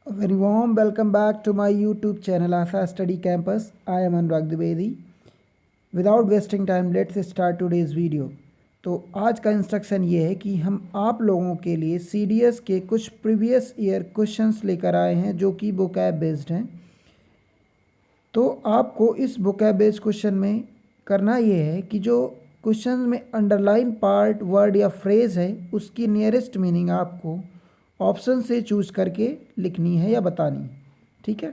A very warm welcome back to my YouTube channel Asa Study Campus. I am Anurag Dwivedi. Without wasting time, let's start today's video. तो आज का instruction ये है कि हम आप लोगों के लिए CDS के कुछ प्रीवियस ईयर क्वेश्चंस लेकर आए हैं जो कि वोकैब बेस्ड हैं। तो आपको इस वोकैब बेस्ड क्वेश्चन में करना ये है कि जो क्वेश्चन में अंडरलाइन पार्ट वर्ड या फ्रेज़ है उसकी नियरेस्ट मीनिंग आपको ऑप्शन से चूज करके लिखनी है या बतानी है। ठीक है,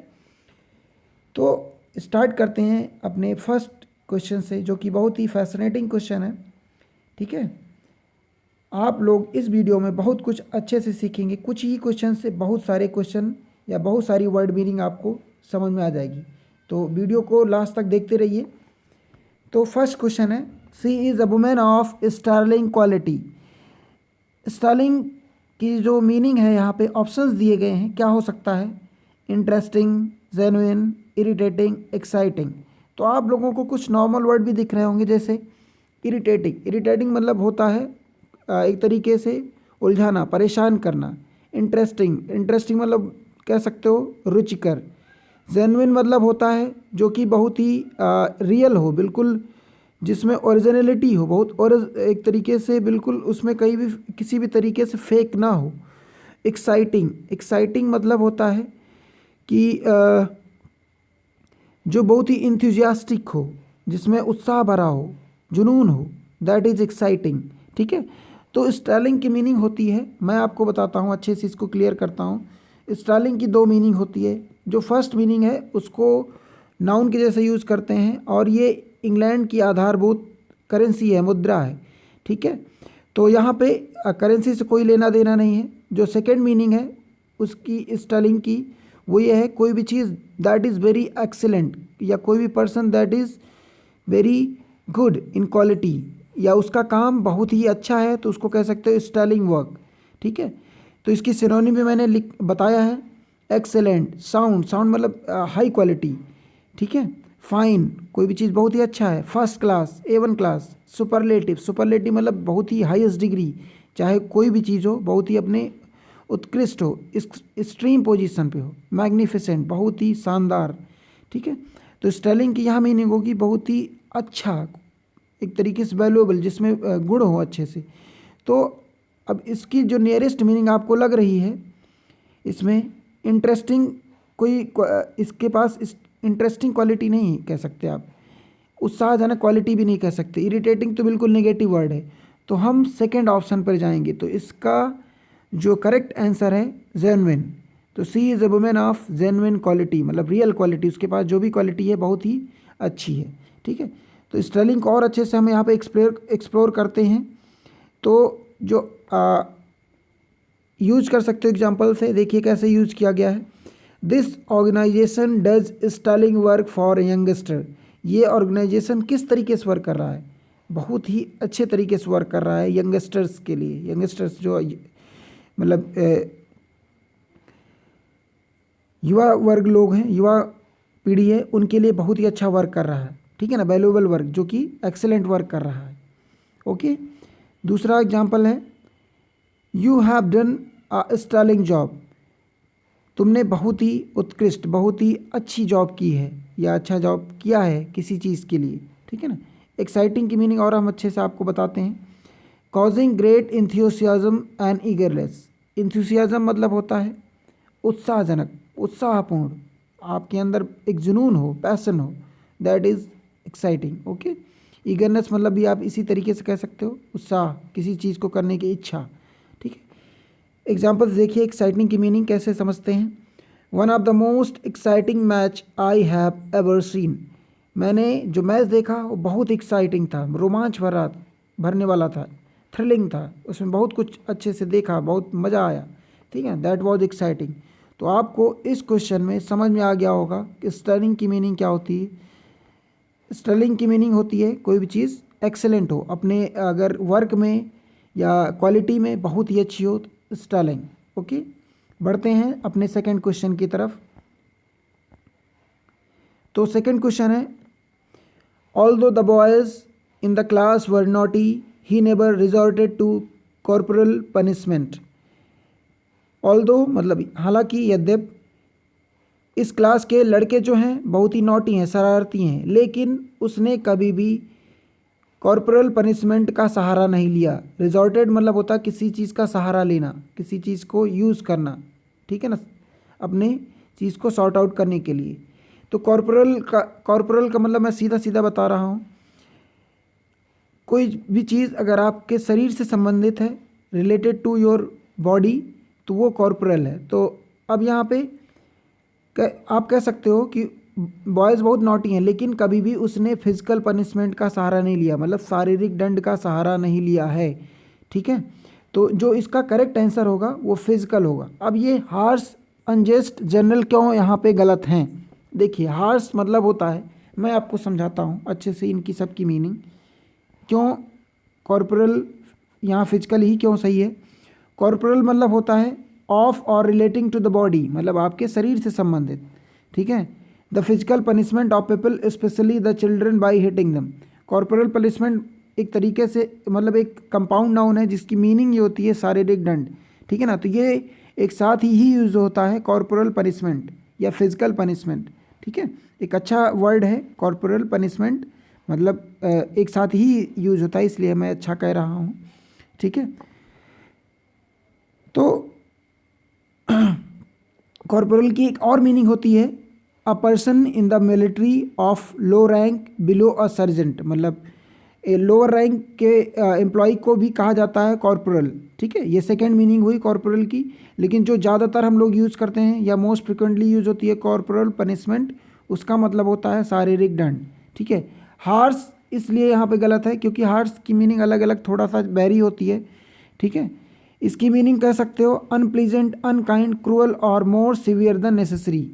तो स्टार्ट करते हैं अपने फर्स्ट क्वेश्चन से जो कि बहुत ही फैसिनेटिंग क्वेश्चन है। ठीक है, आप लोग इस वीडियो में बहुत कुछ अच्छे से सीखेंगे। कुछ ही क्वेश्चन से बहुत सारे क्वेश्चन या बहुत सारी वर्ड मीनिंग आपको समझ में आ जाएगी, तो वीडियो को लास्ट तक देखते रहिए। तो फर्स्ट क्वेश्चन है, she is a women of sterling quality. Sterling की जो मीनिंग है यहाँ पे ऑप्शंस दिए गए हैं, क्या हो सकता है? Interesting, genuine, irritating, exciting. तो आप लोगों को कुछ नॉर्मल वर्ड भी दिख रहे होंगे, जैसे इरिटेटिंग। इरिटेटिंग मतलब होता है एक तरीके से उलझाना, परेशान करना। इंटरेस्टिंग, इंटरेस्टिंग मतलब कह सकते हो रुचिकर। जेन्युइन मतलब होता है जो कि बहुत ही रियल हो, बिल्कुल जिसमें ओरिजिनलिटी हो, बहुत और एक तरीके से बिल्कुल उसमें कहीं भी किसी भी तरीके से फेक ना हो। एक्साइटिंग, एक्साइटिंग मतलब होता है कि जो बहुत ही इंथुजियास्टिक हो, जिसमें उत्साह भरा हो, जुनून हो, दैट इज़ एक्साइटिंग। ठीक है, तो स्टाइलिंग की मीनिंग होती है, मैं आपको बताता हूँ, अच्छे से इसको क्लियर करता हूँ। स्टाइलिंग की दो मीनिंग होती है। जो फर्स्ट मीनिंग है उसको नाउन के जैसे यूज़ करते हैं और ये इंग्लैंड की आधारभूत करेंसी है, मुद्रा है। ठीक है, तो यहाँ पे करेंसी से कोई लेना देना नहीं है। जो सेकेंड मीनिंग है उसकी स्टाइलिंग की, वो ये है कोई भी चीज़ दैट इज़ वेरी एक्सीलेंट, या कोई भी person that is very good in quality, या उसका काम बहुत ही अच्छा है, तो उसको कह सकते हो स्टाइलिंग वर्क। ठीक है, तो इसकी सिनोनिम भी मैंने बताया है। एक्सेलेंट, साउंड, साउंड मतलब हाई क्वालिटी। ठीक है, फाइन, कोई भी चीज़ बहुत ही अच्छा है। First class, A1 class. Superlative, superlative मतलब बहुत ही हाईएस्ट डिग्री, चाहे कोई भी चीज़ हो बहुत ही अपने उत्कृष्ट हो, एक्सट्रीम पोजीशन पे हो। मैग्निफिसेंट, बहुत ही शानदार। ठीक है, तो स्टेलिंग की यहाँ मीनिंग होगी बहुत ही अच्छा, एक तरीके से वैल्यूएबल, जिसमें गुण हो अच्छे से। तो अब इसकी जो नियरेस्ट मीनिंग आपको लग रही है, इसमें इंटरेस्टिंग कोई इसके पास इंटरेस्टिंग क्वालिटी नहीं कह सकते आप, उत्साहजनक क्वालिटी भी नहीं कह सकते। इरिटेटिंग तो बिल्कुल नेगेटिव वर्ड है, तो हम सेकंड ऑप्शन पर जाएंगे। तो इसका जो करेक्ट आंसर है जेन्युइन। तो she is a women of genuine quality, मतलब रियल क्वालिटी, उसके पास जो भी क्वालिटी है बहुत ही अच्छी है। ठीक है, तो स्पेलिंग को और अच्छे से हम यहाँ पे एक्सप्लोर करते हैं। तो जो यूज कर सकते हो एग्जाम्पल से, देखिए कैसे यूज किया गया है। This organisation does styling work for youngster. ये ऑर्गेनाइजेशन किस तरीके से वर्क कर रहा है? बहुत ही अच्छे तरीके से वर्क कर रहा है यंगस्टर्स के लिए। यंगस्टर्स जो मतलब युवा वर्ग लोग हैं, युवा पीढ़ी है, उनके लिए बहुत ही अच्छा वर्क कर रहा है। ठीक है ना, वैल्यूएबल वर्क, जो कि एक्सेलेंट वर्क कर रहा है। ओके, दूसरा एग्जांपल है, you have done a styling job. तुमने बहुत ही उत्कृष्ट, बहुत ही अच्छी जॉब की है, या अच्छा जॉब किया है किसी चीज़ के लिए। ठीक है ना। एक्साइटिंग की मीनिंग और हम अच्छे से आपको बताते हैं। Causing great enthusiasm and eagerness. Enthusiasm मतलब होता है उत्साहजनक, उत्साहपूर्ण, आपके अंदर एक जुनून हो, पैसन हो, that is exciting. Okay, eagerness मतलब भी आप इसी तरीके से कह सकते हो, उत्साह, किसी चीज़ को करने की इच्छा। ठीक है, एग्जाम्पल्स देखिए एक्साइटिंग की मीनिंग कैसे समझते हैं। One of the most exciting match I have ever seen. मैंने जो मैच देखा वो बहुत एक्साइटिंग था, रोमांच भरने वाला था, थ्रिलिंग था, उसमें बहुत कुछ अच्छे से देखा, बहुत मज़ा आया। ठीक है, दैट वाज एक्साइटिंग। तो आपको इस क्वेश्चन में समझ में आ गया होगा कि स्टर्लिंग की मीनिंग क्या होती है। स्टर्लिंग की मीनिंग होती है कोई भी चीज़ एक्सेलेंट हो, अपने अगर वर्क में या क्वालिटी में बहुत ही अच्छी हो, तो स्टर्लिंग। ओके, बढ़ते हैं अपने सेकंड क्वेश्चन की तरफ। तो सेकंड क्वेश्चन है, although the boys in the class were naughty he never resorted to corporal punishment. Although मतलब हालांकि, यद्यप, इस क्लास के लड़के जो हैं बहुत ही नॉटी हैं, शरारती हैं, लेकिन उसने कभी भी कॉर्पोरल पनिशमेंट का सहारा नहीं लिया। रिजॉर्टेड मतलब होता है किसी चीज़ का सहारा लेना, किसी चीज़ को यूज़ करना, ठीक है ना, अपने चीज़ को सॉर्ट आउट करने के लिए। तो कॉर्पोरल का मतलब मैं सीधा सीधा बता रहा हूँ, कोई भी चीज़ अगर आपके शरीर से संबंधित है, रिलेटेड टू योर बॉडी, तो वो कॉर्पोरल है। तो अब यहाँ पे आप कह सकते हो कि बॉयज़ बहुत नॉटी हैं, लेकिन कभी भी उसने फिजिकल पनिशमेंट का सहारा नहीं लिया, मतलब शारीरिक दंड का सहारा नहीं लिया है, ठीक है। तो जो इसका करेक्ट आंसर होगा वो फिजिकल होगा। अब ये हार्श, अनजस्ट, जनरल क्यों यहाँ पे गलत हैं? देखिए, हार्श मतलब होता है, मैं आपको समझाता हूँ अच्छे से इनकी सबकी मीनिंग, क्यों कॉर्पोरल यहाँ फिजिकल ही क्यों सही है। कॉर्पोरल मतलब होता है ऑफ और रिलेटिंग टू द बॉडी, मतलब आपके शरीर से संबंधित, ठीक है। The physical punishment of people specially the children by hitting them. Corporal punishment एक तरीके से मतलब एक कंपाउंड नाउन है जिसकी मीनिंग ये होती है शारीरिक दंड, ठीक है ना। तो ये एक साथ ही यूज़ होता है कॉर्पोरल पनिशमेंट या फिजिकल पनिशमेंट, ठीक है। एक अच्छा वर्ड है कॉर्पोरल पनिशमेंट, मतलब एक साथ ही यूज़ होता है, इसलिए मैं अच्छा कह रहा हूँ, ठीक है। तो कॉर्पोरल की एक और मीनिंग होती है a person in the military of low rank below a sergeant, मतलब लोअर रैंक के एम्प्लॉय को भी कहा जाता है कॉर्पोरल, ठीक है। ये सेकेंड मीनिंग हुई कॉर्पोरल की, लेकिन जो ज़्यादातर हम लोग यूज़ करते हैं या मोस्ट फ्रिक्वेंटली यूज़ होती है कॉर्पोरल पनिशमेंट, उसका मतलब होता है शारीरिक दंड, ठीक है। हार्श इसलिए यहाँ पे गलत है क्योंकि हार्श की मीनिंग अलग अलग थोड़ा सा वेरी होती है, ठीक है। इसकी मीनिंग कह सकते हो अनप्लीजेंट, अनकाइंड, क्रूअल और मोर सीवियर देन नेसेसरी।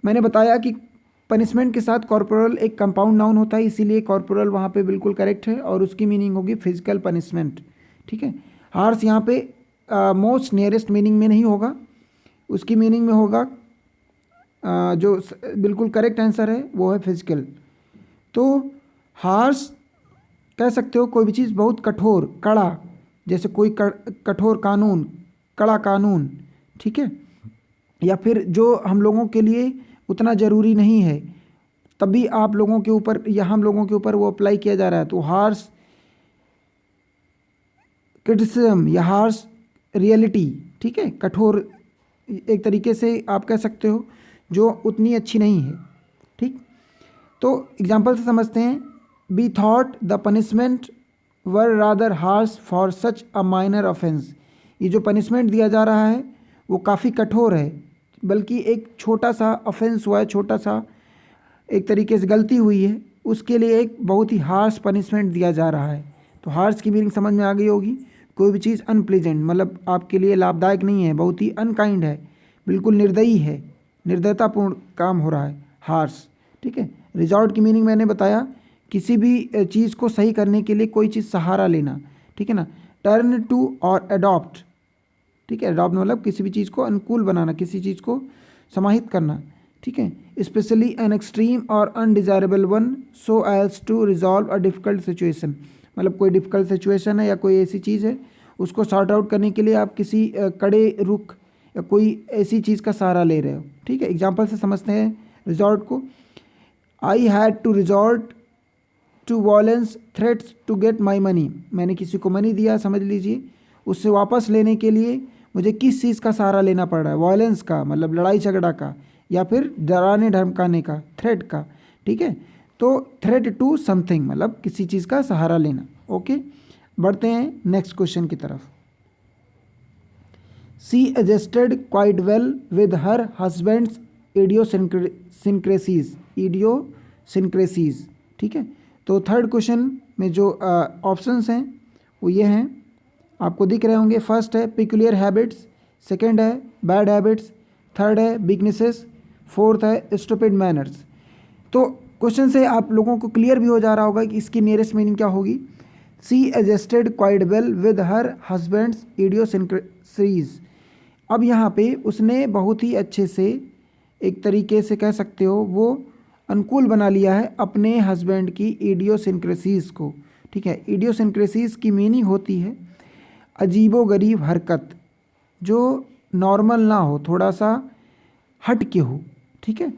मैंने बताया कि पनिशमेंट के साथ कॉर्पोरल एक कंपाउंड नाउन होता है, इसीलिए कॉर्पोरल वहाँ पे बिल्कुल करेक्ट है और उसकी मीनिंग होगी फिजिकल पनिशमेंट, ठीक है। हार्श यहाँ पे मोस्ट नियरेस्ट मीनिंग में नहीं होगा, उसकी मीनिंग में होगा जो बिल्कुल करेक्ट आंसर है वो है फिजिकल। तो हार्श कह सकते हो कोई भी चीज़ बहुत कठोर, कड़ा, जैसे कोई कठोर कानून, कड़ा कानून, ठीक है, या फिर जो हम लोगों के लिए उतना ज़रूरी नहीं है, तभी आप लोगों के ऊपर या हम लोगों के ऊपर वो अप्लाई किया जा रहा है। तो हार्श क्रिटिसिज्म या हार्श रियलिटी, ठीक है, कठोर एक तरीके से आप कह सकते हो जो उतनी अच्छी नहीं है, ठीक। तो एग्जाम्पल से समझते हैं, be thought the punishment were rather harsh for such a minor offence. ये जो पनिशमेंट दिया जा रहा है वो काफ़ी कठोर है, बल्कि एक छोटा सा ऑफेंस हुआ है, छोटा सा एक तरीके से गलती हुई है, उसके लिए एक बहुत ही हार्श पनिशमेंट दिया जा रहा है। तो हार्श की मीनिंग समझ में आ गई होगी, कोई भी चीज़ अनप्लीजेंट मतलब आपके लिए लाभदायक नहीं है, बहुत ही अनकाइंड है, बिल्कुल निर्दयी है, निर्दयतापूर्ण काम हो रहा है, हार्श, ठीक है। रिजॉर्ट की मीनिंग मैंने बताया, किसी भी चीज़ को सही करने के लिए कोई चीज़ सहारा लेना, ठीक है ना। टर्न टू और अडॉप्ट, ठीक है, अडॉप्ट मतलब किसी भी चीज़ को अनुकूल बनाना, किसी चीज़ को समाहित करना, ठीक है। स्पेशली एन एक्सट्रीम और undesirable one so as to resolve a difficult situation, मतलब कोई डिफ़िकल्ट सिचुएशन है या कोई ऐसी चीज़ है उसको सॉर्ट आउट करने के लिए आप किसी कड़े रुख या कोई ऐसी चीज़ का सहारा ले रहे हो, ठीक है। एग्जाम्पल से समझते हैं रिजॉर्ट को, I had to resort to violence threats to get my money, मैंने किसी को मनी दिया समझ लीजिए, उससे वापस लेने के लिए मुझे किस चीज़ का सहारा लेना पड़ रहा है, वॉयलेंस का मतलब लड़ाई झगड़ा का, या फिर डराने धमकाने का, थ्रेट का, ठीक है। तो थ्रेट टू समथिंग मतलब किसी चीज़ का सहारा लेना, ओके। बढ़ते हैं नेक्स्ट क्वेश्चन की तरफ। She adjusted quite well with her husband's idiosyncrasies, idiosyncrasies, ठीक है। तो थर्ड क्वेश्चन में जो ऑप्शंस हैं वो ये हैं, आपको दिख रहे होंगे। फर्स्ट है पिकुलियर हैबिट्स, सेकंड है बैड हैबिट्स, थर्ड है वीकनेसेस, फोर्थ है स्टूपिड मैनर्स। तो क्वेश्चन से आप लोगों को क्लियर भी हो जा रहा होगा कि इसकी नियरेस्ट मीनिंग क्या होगी। She adjusted quite well with her husband's idiosyncrasies, अब यहाँ पे उसने बहुत ही अच्छे से एक तरीके से कह सकते हो वो अनुकूल बना लिया है अपने हस्बैंड की इडियोसिंक्रेसीज को, ठीक है। इडियोसिंक्रेसीज की मीनिंग होती है अजीबो गरीब हरकत, जो नॉर्मल ना हो, थोड़ा सा हट के हो, ठीक है।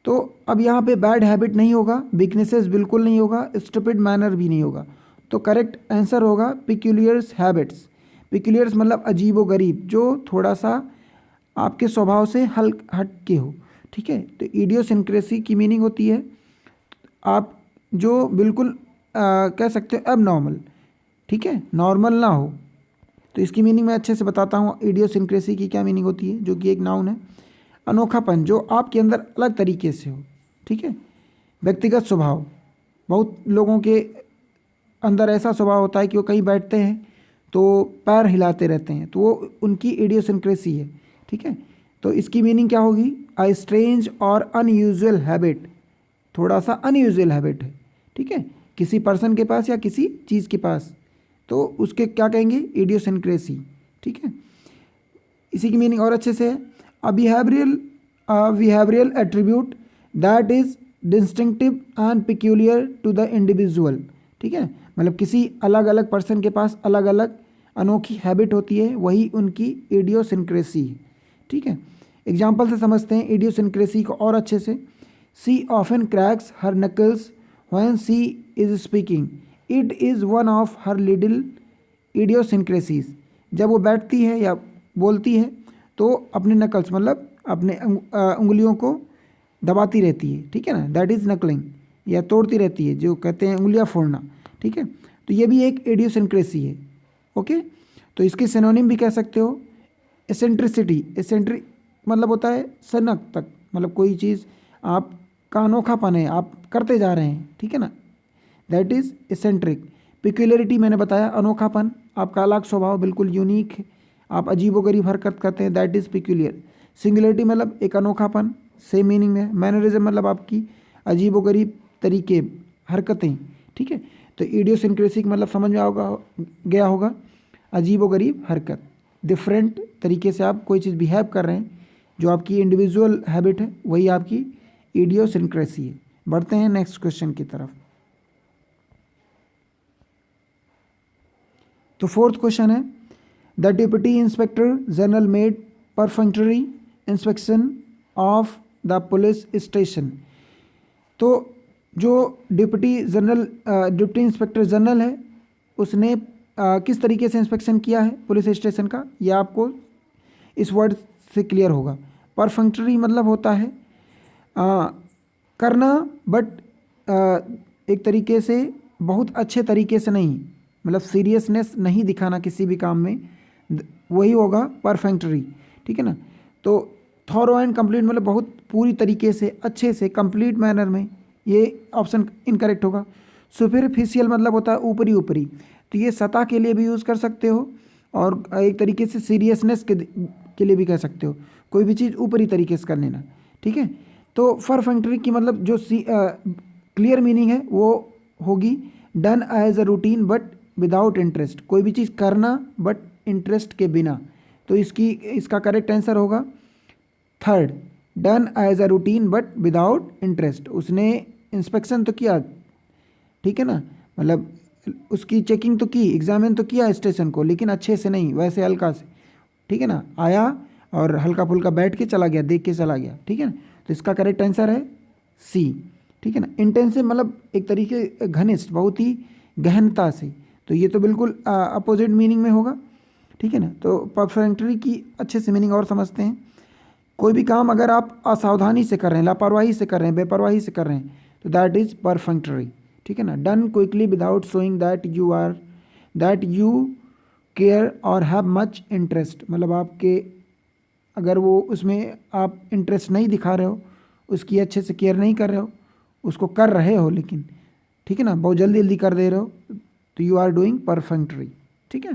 तो अब यहाँ पे बैड हैबिट नहीं होगा, वीकनेसेस बिल्कुल नहीं होगा, स्टूपिड मैनर भी नहीं होगा। तो करेक्ट आंसर होगा पिक्यूलियर्स हैबिट्स। पिक्यूलियर्स मतलब अजीबो गरीब, जो थोड़ा सा आपके स्वभाव से हट के हो, ठीक है। तो इडियोसिंक्रेसी की मीनिंग होती है आप जो बिल्कुल कह सकते हो एबनॉर्मल, ठीक है, नॉर्मल ना हो। तो इसकी मीनिंग मैं अच्छे से बताता हूँ इडियोसिंक्रेसी की क्या मीनिंग होती है, जो कि एक नाउन है। अनोखापन, जो आपके अंदर अलग तरीके से हो, ठीक है। व्यक्तिगत स्वभाव, बहुत लोगों के अंदर ऐसा स्वभाव होता है कि वो कहीं बैठते हैं तो पैर हिलाते रहते हैं, तो वो उनकी इडियोसिंक्रेसी है, ठीक है। तो इसकी मीनिंग क्या होगी, अ स्ट्रेंज और अनयूजुअल हैबिट, थोड़ा सा अनयूजुअल हैबिट है, ठीक है, किसी पर्सन के पास या किसी चीज़ के पास, तो उसके क्या कहेंगे, इडियोसिंक्रेसी, ठीक है। इसी की मीनिंग और अच्छे से है, a behavioural attribute that is distinctive and peculiar to the individual, ठीक है। मतलब किसी अलग अलग पर्सन के पास अलग अलग अनोखी हैबिट होती है, वही उनकी इडियोसिंक्रेसी है, ठीक है। एग्जाम्पल से समझते हैं इडियोसिंक्रेसी को और अच्छे से। She often cracks her knuckles when she is speaking, it is one of her little idiosyncrasies. जब वो बैठती है या बोलती है तो अपने नकल्स मतलब अपने उंगलियों को दबाती रहती है, ठीक है ना, दैट इज़ नकलिंग, या तोड़ती रहती है, जो कहते हैं उंगलियां फोड़ना, ठीक है। तो ये भी एक इडियोसिंक्रेसी है, ओके। तो इसके सिनोनिम भी कह सकते हो एसेंट्रिसिटी। एसेंट्रिक मतलब होता है सनक तक, मतलब कोई चीज़ आपका अनोखापन है, आप करते जा रहे हैं, ठीक है ना, दैट इज़ एसेंट्रिक। पिक्यूलरिटी मैंने बताया, अनोखापन, आपका अलग स्वभाव, बिल्कुल यूनिक है, आप अजीबोगरीब हरकत करते हैं, दैट इज़ पिक्यूलियर। सिंगुलरिटी मतलब एक अनोखापन, सेम मीनिंग है। मैनरिज्म मतलब आपकी अजीबोगरीब तरीके, हरकतें, ठीक है। तो इडियोसिंक्रेसी मतलब समझ में गया होगा, अजीबोगरीब हरकत, डिफरेंट तरीके से आप कोई चीज़ बिहेव कर रहे हैं, जो आपकी इंडिविजुअल हैबिट है, वही आपकी इडियोसिंक्रेसी है। बढ़ते हैं नेक्स्ट क्वेश्चन की तरफ। तो फोर्थ क्वेश्चन है, the deputy inspector general made perfunctory inspection of the police station. तो जो डिप्टी इंस्पेक्टर जनरल है, उसने किस तरीके से इंस्पेक्शन किया है पुलिस स्टेशन का, यह आपको इस वर्ड से क्लियर होगा। परफेक्टरी मतलब होता है करना, बट एक तरीके से बहुत अच्छे तरीके से नहीं, मतलब सीरियसनेस नहीं दिखाना किसी भी काम में, वही होगा परफेक्टरी, ठीक है ना। तो थॉरो एंड कंप्लीट मतलब बहुत पूरी तरीके से, अच्छे से, कंप्लीट मैनर में, ये ऑप्शन इनकरेक्ट होगा। सुपरफिशियल मतलब होता है ऊपरी ऊपरी, तो ये सतह के लिए भी यूज़ कर सकते हो और एक तरीके से सीरियसनेस के लिए भी कह सकते हो, कोई भी चीज़ ऊपरी तरीके से कर लेना, ठीक है। तो परफेक्टरी की मतलब जो क्लियर मीनिंग है वो होगी done as a routine but without interest, कोई भी चीज़ करना बट इंटरेस्ट के बिना। तो इसका करेक्ट आंसर होगा third, done as a routine but without interest. उसने इंस्पेक्शन तो किया, ठीक है ना, मतलब उसकी चेकिंग तो की, एग्जामिन तो किया स्टेशन को, लेकिन अच्छे से नहीं, वैसे हल्का से, ठीक है ना, आया और हल्का फुल्का बैठ के चला गया, देख के चला गया, ठीक है ना। तो इसका करेक्ट आंसर है सी, ठीक है ना। इंटेंसिव मतलब एक तरीके घनिष्ठ, बहुत ही गहनता से, तो ये तो बिल्कुल अपोजिट मीनिंग में होगा, ठीक है ना। तो परफेक्टरी की अच्छे से मीनिंग और समझते हैं। कोई भी काम अगर आप असावधानी से कर रहे हैं, लापरवाही से कर रहे हैं, बेपरवाही से कर रहे हैं, तो दैट इज़ परफेक्टरी, ठीक है ना। Done quickly without showing that you care और हैव मच इंटरेस्ट, मतलब आपके अगर वो उसमें आप इंटरेस्ट नहीं दिखा रहे हो, उसकी अच्छे से केयर नहीं कर रहे हो, उसको कर रहे हो लेकिन, ठीक है ना, बहुत जल्दी जल्दी कर दे रहे हो, तो यू आर डूइंग परफेक्टरी, ठीक है।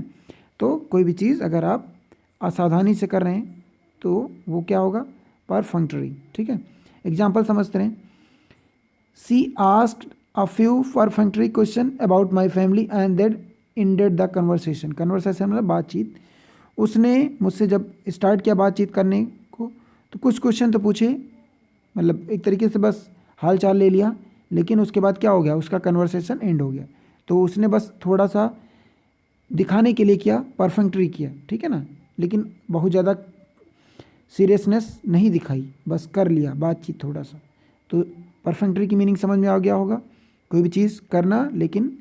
तो कोई भी चीज़ अगर आप असावधानी से कर रहे हैं तो वो क्या होगा, परफेक्टरी, ठीक है। एग्जाम्पल समझते हैं। She asked a few perfunctory question about my family and that ended the conversation. Conversation मतलब बातचीत। उसने मुझसे जब स्टार्ट किया बातचीत करने को, तो कुछ क्वेश्चन तो पूछे, मतलब एक तरीके से बस हाल चाल ले लिया, लेकिन उसके बाद क्या हो गया, उसका कन्वर्सेशन एंड हो गया। तो उसने बस थोड़ा सा दिखाने के लिए किया, परफेक्टरी किया, ठीक है ना, लेकिन बहुत ज़्यादा सीरियसनेस नहीं दिखाई, बस कर लिया बातचीत थोड़ा सा। तो परफेक्टरी की मीनिंग समझ में आ गया होगा, कोई भी चीज़ करना लेकिन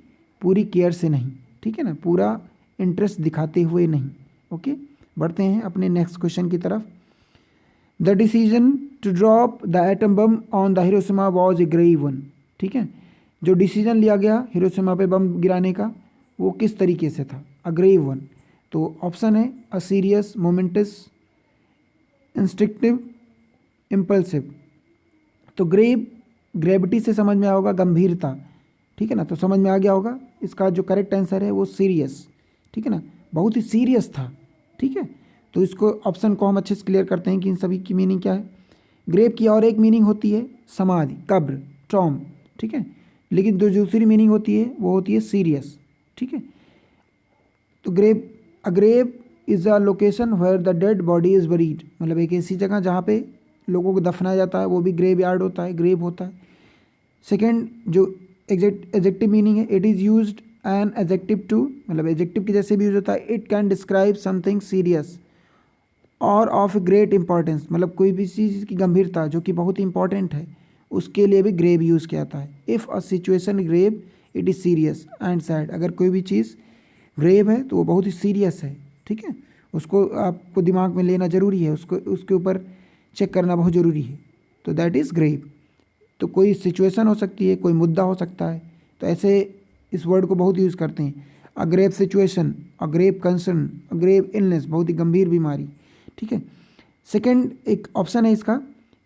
पूरी केयर से नहीं, ठीक है ना, पूरा इंटरेस्ट दिखाते हुए नहीं। ओके, बढ़ते हैं अपने नेक्स्ट क्वेश्चन की तरफ। The decision to drop the atom bomb on the Hiroshima was a grave one. ठीक है, जो डिसीजन लिया गया हिरोशिमा पे बम गिराने का वो किस तरीके से था, अ ग्रेव वन। तो ऑप्शन है a serious, moments, instructive, impulsive. तो ग्रेविटी से समझ में होगा गंभीरता, ठीक है ना, तो समझ में आ गया होगा इसका जो करेक्ट आंसर है वो सीरियस, ठीक है ना, बहुत ही सीरियस था। ठीक है, तो इसको ऑप्शन को हम अच्छे से क्लियर करते हैं कि इन सभी की मीनिंग क्या है। ग्रेव की और एक मीनिंग होती है समाधि, कब्र, टॉम, ठीक है, लेकिन जो दूसरी मीनिंग होती है वो होती है सीरियस। ठीक है, तो grave is a location where the dead body is buried, मतलब एक ऐसी जगह जहाँ पे लोगों को दफनाया जाता है, वो भी ग्रेव यार्ड होता है, ग्रेव होता है। सेकेंड जो एडजेक्टिव मीनिंग है, it is used an adjective too, मतलब एडजेक्टिव के जैसे भी यूज होता है, it can describe something serious और ऑफ ग्रेट इंपॉर्टेंस, मतलब कोई भी चीज़ की गंभीरता जो कि बहुत ही इंपॉर्टेंट है उसके लिए भी ग्रेव यूज़ किया जाता है। If a situation grave it is serious and sad, अगर कोई भी चीज़ ग्रेव है तो वो बहुत ही सीरियस है। ठीक है, उसको आपको दिमाग में लेना ज़रूरी है, उसको उसके ऊपर चेक करना बहुत ज़रूरी है, तो दैट इज़ ग्रेव। तो कोई सिचुएशन हो सकती है, कोई मुद्दा हो सकता है, तो ऐसे इस वर्ड को बहुत यूज़ करते हैं। A grave situation, a grave concern, a grave illness, बहुत ही गंभीर बीमारी। ठीक है, सेकंड एक ऑप्शन है इसका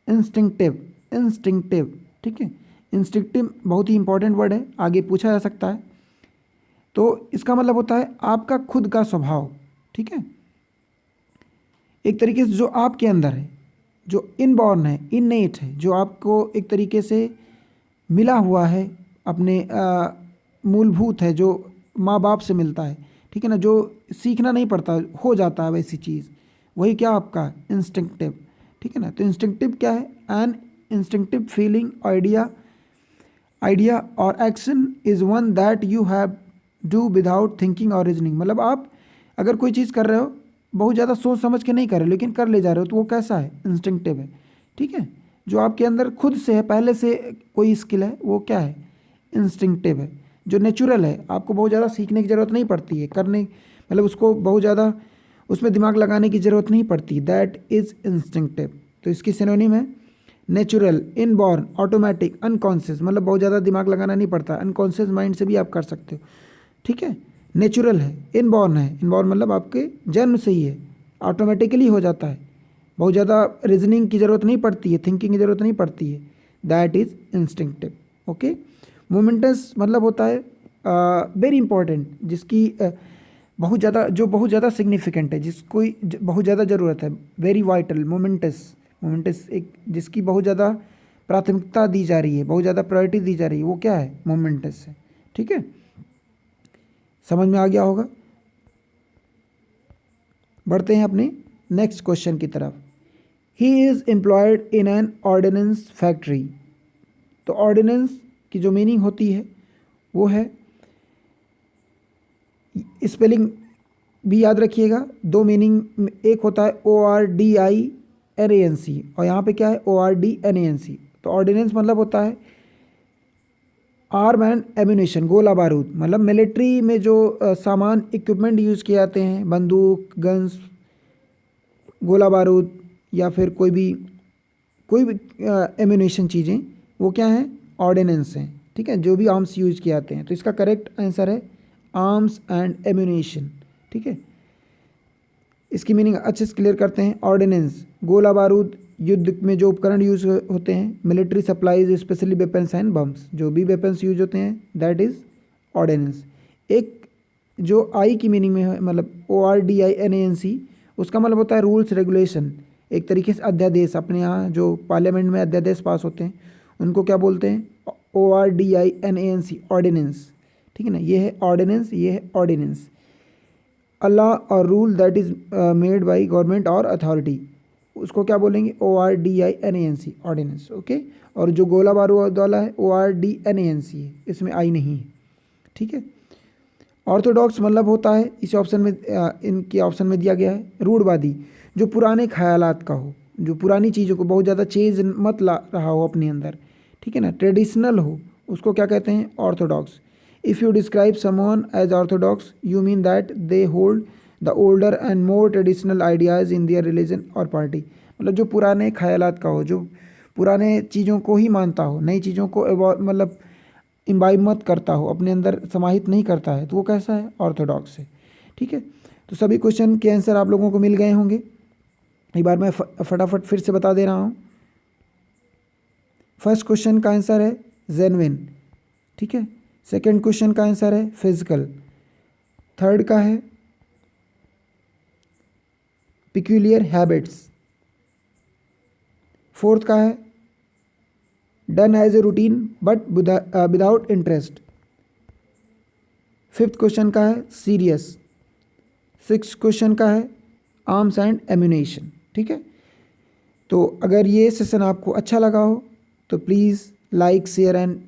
इंस्टिंक्टिव, इंस्टिंक्टिव। ठीक है, इंस्टिंक्टिव बहुत ही इंपॉर्टेंट वर्ड है, आगे पूछा जा सकता है। तो इसका मतलब होता है आपका खुद का स्वभाव। ठीक है, एक तरीके से जो आपके अंदर है, जो इनबॉर्न है, इननेट है, जो आपको एक तरीके से मिला हुआ है, अपने मूलभूत है, जो माँ बाप से मिलता है। ठीक है ना, जो सीखना नहीं पड़ता, हो जाता है वैसी चीज़, वही क्या आपका इंस्टिंक्टिव। ठीक है ना, तो इंस्टिंक्टिव क्या है, एन इंस्टिंक्टिव फीलिंग, आइडिया और action is one that you have do without thinking और रीजनिंग, मतलब आप अगर कोई चीज़ कर रहे हो बहुत ज़्यादा सोच समझ के नहीं कर रहे हो लेकिन कर ले जा रहे हो, तो वो कैसा है, इंस्टिंक्टिव है। ठीक है, जो आपके अंदर खुद से है, पहले से कोई स्किल है, वो क्या है, इंस्टिंक्टिव है। जो नेचुरल है, आपको बहुत ज़्यादा सीखने की ज़रूरत नहीं पड़ती है, करने मतलब उसको बहुत ज़्यादा उसमें दिमाग लगाने की ज़रूरत नहीं पड़ती, दैट इज़ इंस्टिंक्टिव। तो इसकी सिनोनिम है नेचुरल, इनबॉर्न, ऑटोमेटिक, अनकॉन्शियस, मतलब बहुत ज़्यादा दिमाग लगाना नहीं पड़ता, अनकॉन्शियस माइंड से भी आप कर सकते हो। ठीक है, नेचुरल है, इनबॉर्न है, इनबॉर्न मतलब आपके जन्म से ही है, ऑटोमेटिकली हो जाता है, बहुत ज़्यादा रीजनिंग की ज़रूरत नहीं पड़ती है, थिंकिंग की ज़रूरत नहीं पड़ती है, that is instinctive. Okay, moments मतलब होता है वेरी इंपॉर्टेंट, जिसकी बहुत ज़्यादा, जो बहुत ज़्यादा सिग्निफिकेंट है, जिसको बहुत ज़्यादा ज़रूरत है, वेरी वाइटल, मोमेंटस। मोमेंटस एक जिसकी बहुत ज़्यादा प्राथमिकता दी जा रही है, बहुत ज़्यादा प्रायोरिटी दी जा रही है, वो क्या है, मोमेंटस है। ठीक है, समझ में आ गया होगा। बढ़ते हैं अपने नेक्स्ट क्वेश्चन की तरफ। He is employed in an ordnance factory. तो ऑर्डिनेंस की जो मीनिंग होती है वो है, स्पेलिंग भी याद रखिएगा, दो मीनिंग, एक होता है ORDINANC और यहाँ पे क्या है ORDNANC। तो ऑर्डिनेंस मतलब होता है आर्म एंड एम्यूनेशन, गोला बारूद, मतलब मिलिट्री में जो सामान इक्विपमेंट यूज़ किए जाते हैं, बंदूक, गन्स, गोला बारूद या फिर कोई भी एम्यूनेशन चीज़ें, वो क्या हैं, ऑर्डिनेंस हैं। ठीक है, जो भी आर्म्स यूज किए जाते हैं, तो इसका करेक्ट आंसर है आर्म्स एंड एम्यूनेशन। ठीक है, इसकी मीनिंग अच्छे से क्लियर करते हैं। ऑर्डिनेंस, गोला बारूद, युद्ध में जो उपकरण यूज होते हैं, military supplies specially weapons and bombs, जो भी वेपन्स यूज होते हैं, दैट इज़ ऑर्डिनेंस। एक जो आई की मीनिंग में है, मतलब ORDINANC, उसका मतलब होता है रूल्स रेगुलेशन, एक तरीके से अध्यादेश। अपने यहाँ जो पार्लियामेंट में अध्यादेश पास होते हैं उनको क्या बोलते हैं, ORDINANC, ऑर्डिनेंस। ठीक है ना, ये है ऑर्डिनेंस, ये है ऑर्डिनेंस। अल्लाह और rule that is made by government और अथॉरिटी, उसको क्या बोलेंगे, ORDINANC, ऑर्डिनेंस। ओके, और जो गोला बारूद वाला है ORDNANC है, इसमें आई नहीं है। ठीक है, ऑर्थोडॉक्स मतलब होता है इस ऑप्शन में, इनके ऑप्शन में दिया गया है रूढ़वादी, जो पुराने ख्यालात का हो, जो पुरानी चीज़ों को बहुत ज़्यादा चेंज मत ला रहा हो अपने अंदर, ठीक है ना, ट्रेडिशनल हो, उसको क्या कहते हैं, orthodox. If you describe someone as orthodox you mean that they hold the older and more traditional ideas in their religion और पार्टी। मतलब जो पुराने ख्यालात का हो, जो पुराने चीज़ों को ही मानता हो, नई चीज़ों को मतलब इम्बाइब मत करता हो, अपने अंदर समाहित नहीं करता है, तो वो कैसा है, ऑर्थोडॉक्स है। ठीक है, तो सभी क्वेश्चन के आंसर आप लोगों को मिल गए होंगे। एक बार मैं फटाफट फिर से बता दे रहा हूँ। फर्स्ट क्वेश्चन का आंसर है जेन्युइन, ठीक है। सेकंड क्वेश्चन का आंसर है फिजिकल। थर्ड का है पिक्यूलियर हैबिट्स। फोर्थ का है done as a routine but without interest. Fifth question का है सीरियस। सिक्स्थ क्वेश्चन का है आर्म्स एंड एम्यूनेशन। ठीक है, तो अगर ये सेशन आपको अच्छा लगा हो तो please like share and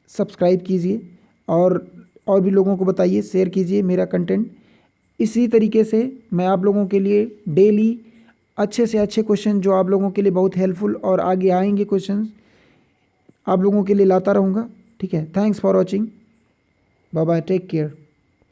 subscribe कीजिए और भी लोगों को बताइए, शेयर कीजिए मेरा कंटेंट। इसी तरीके से मैं आप लोगों के लिए डेली अच्छे से अच्छे क्वेश्चन जो आप लोगों के लिए बहुत हेल्पफुल और आगे आएंगे क्वेश्चंस आप लोगों के लिए लाता रहूँगा। ठीक है, thanks for watching, bye bye, take care.